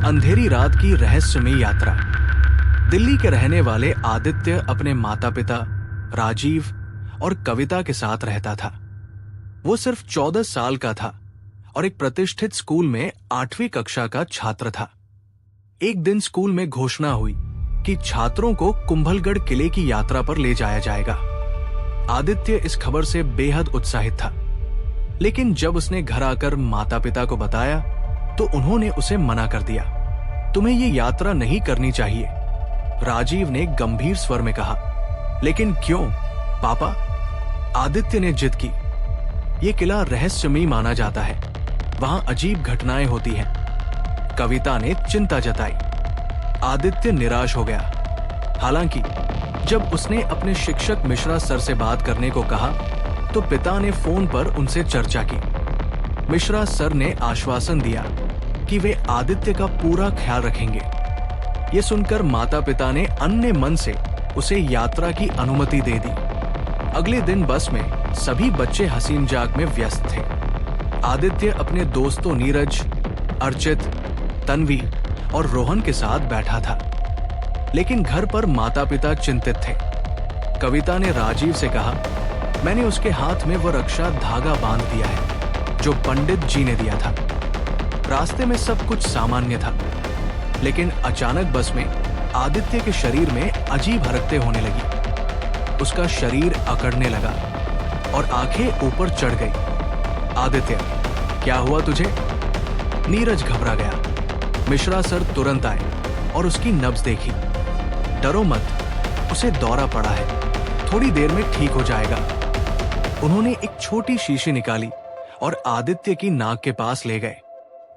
अंधेरी रात की रहस्यमयी यात्रा। दिल्ली के रहने वाले आदित्य अपने माता पिता राजीव और कविता के साथ रहता था। वो सिर्फ 14 साल का था और एक प्रतिष्ठित स्कूल में 8वीं कक्षा का छात्र था। एक दिन स्कूल में घोषणा हुई कि छात्रों को कुंभलगढ़ किले की यात्रा पर ले जाया जाएगा। आदित्य इस खबर से बेहद उत्साहित था, लेकिन जब उसने घर आकर माता पिता को बताया तो उन्होंने उसे मना कर दिया। तुम्हें ये यात्रा नहीं करनी चाहिए, राजीव ने गंभीर स्वर में कहा। लेकिन क्यों पापा? आदित्य ने जिद की। ये किला रहस्यमयी माना जाता है, वहां अजीब घटनाएं होती हैं। कविता ने चिंता जताई। आदित्य निराश हो गया। हालांकि जब उसने अपने शिक्षक मिश्रा सर से बात करने को कहा तो पिता ने फोन पर उनसे चर्चा की। मिश्रा सर ने आश्वासन दिया कि वे आदित्य का पूरा ख्याल रखेंगे। ये सुनकर माता पिता ने अन्य मन से उसे यात्रा की अनुमति दे दी। अगले दिन बस में सभी बच्चे हंसी मजाक में व्यस्त थे। आदित्य अपने दोस्तों नीरज, अर्चित, तन्वी और रोहन के साथ बैठा था, लेकिन घर पर माता पिता चिंतित थे। कविता ने राजीव से कहा, मैंने उसके हाथ में वो रक्षा धागा बांध दिया है जो पंडित जी ने दिया था। रास्ते में सब कुछ सामान्य था, लेकिन अचानक बस में आदित्य के शरीर में अजीब हरकतें होने लगी। उसका शरीर अकड़ने लगा और आंखें ऊपर चढ़ गई। आदित्य, क्या हुआ तुझे? नीरज घबरा गया। मिश्रा सर तुरंत आए और उसकी नब्ज देखी। डरो मत, उसे दौरा पड़ा है, थोड़ी देर में ठीक हो जाएगा। उन्होंने एक छोटी शीशी निकाली और आदित्य की नाक के पास ले गए।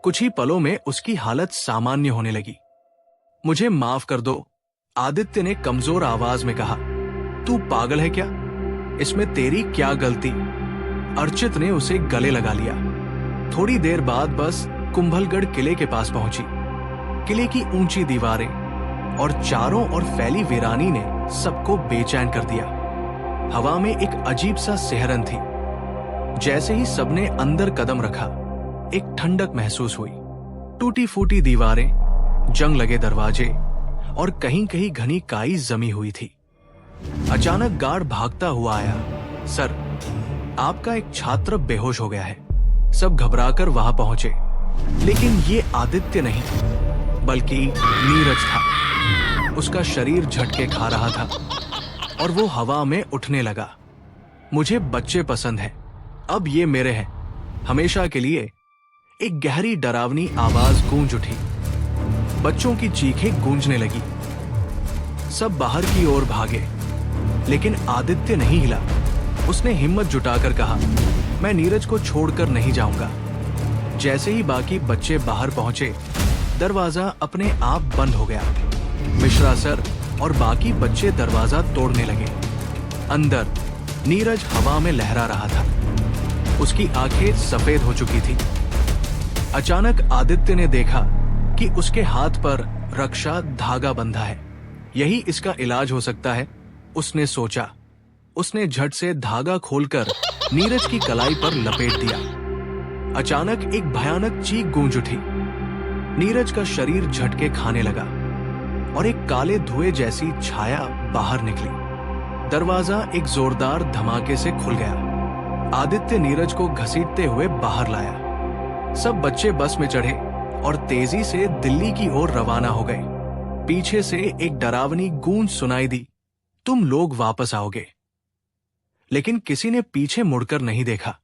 कुछ ही पलों में उसकी हालत सामान्य होने लगी। मुझे माफ कर दो, आदित्य ने कमजोर आवाज में कहा। तू पागल है क्या? इसमें तेरी क्या गलती? अर्चित ने उसे गले लगा लिया। थोड़ी देर बाद बस कुंभलगढ़ किले के पास पहुंची। किले की ऊंची दीवारें और चारों ओर फैली वीरानी ने सबको बेचैन कर दिया। हवा में एक अजीब सा सिहरन थी। जैसे ही सबने अंदर कदम रखा, एक ठंडक महसूस हुई। टूटी फूटी दीवारें, जंग लगे दरवाजे और कहीं कहीं घनी काई जमी हुई थी। अचानक गार्ड भागता हुआ आया। सर, आपका एक छात्र बेहोश हो गया है। सब घबराकर वहां पहुंचे, लेकिन ये आदित्य नहीं बल्कि नीरज था। उसका शरीर झटके खा रहा था और वो हवा में उठने लगा। मुझे बच्चे पसंद हैं, अब ये मेरे हैं, हमेशा के लिए। एक गहरी डरावनी आवाज गूंज उठी। बच्चों की चीखें गूंजने लगी। सब बाहर की ओर भागे, लेकिन आदित्य नहीं हिला। उसने हिम्मत जुटाकर कहा, मैं नीरज को छोड़कर नहीं जाऊंगा। जैसे ही बाकी बच्चे बाहर पहुंचे, दरवाजा अपने आप बंद हो गया। मिश्रा सर और बाकी बच्चे दरवाजा तोड़ने लगे। अंदर नीरज हवा में लहरा रहा था। उसकी आंखें सफेद हो चुकी थी। अचानक आदित्य ने देखा कि उसके हाथ पर रक्षा धागा बंधा है। यही इसका इलाज हो सकता है, उसने सोचा। उसने झट से धागा खोलकर नीरज की कलाई पर लपेट दिया। अचानक एक भयानक चीख गूंज उठी। नीरज का शरीर झटके खाने लगा और एक काले धुएं जैसी छाया बाहर निकली। दरवाजा एक जोरदार धमाके से खुल गया। आदित्य नीरज को घसीटते हुए बाहर लाया। सब बच्चे बस में चढ़े और तेजी से दिल्ली की ओर रवाना हो गए। पीछे से एक डरावनी गूंज सुनाई दी, तुम लोग वापस आओगे। लेकिन किसी ने पीछे मुड़कर नहीं देखा।